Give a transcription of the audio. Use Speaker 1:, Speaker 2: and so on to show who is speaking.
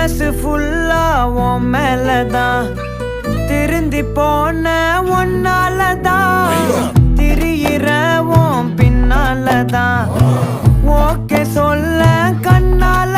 Speaker 1: மனசு ஃபுல்லா உன் மேலதான் திருந்தி போன ஒன்னாலதான் திரியிற உன் பின்னாலதான் ஓகே சொல்ல கண்ணால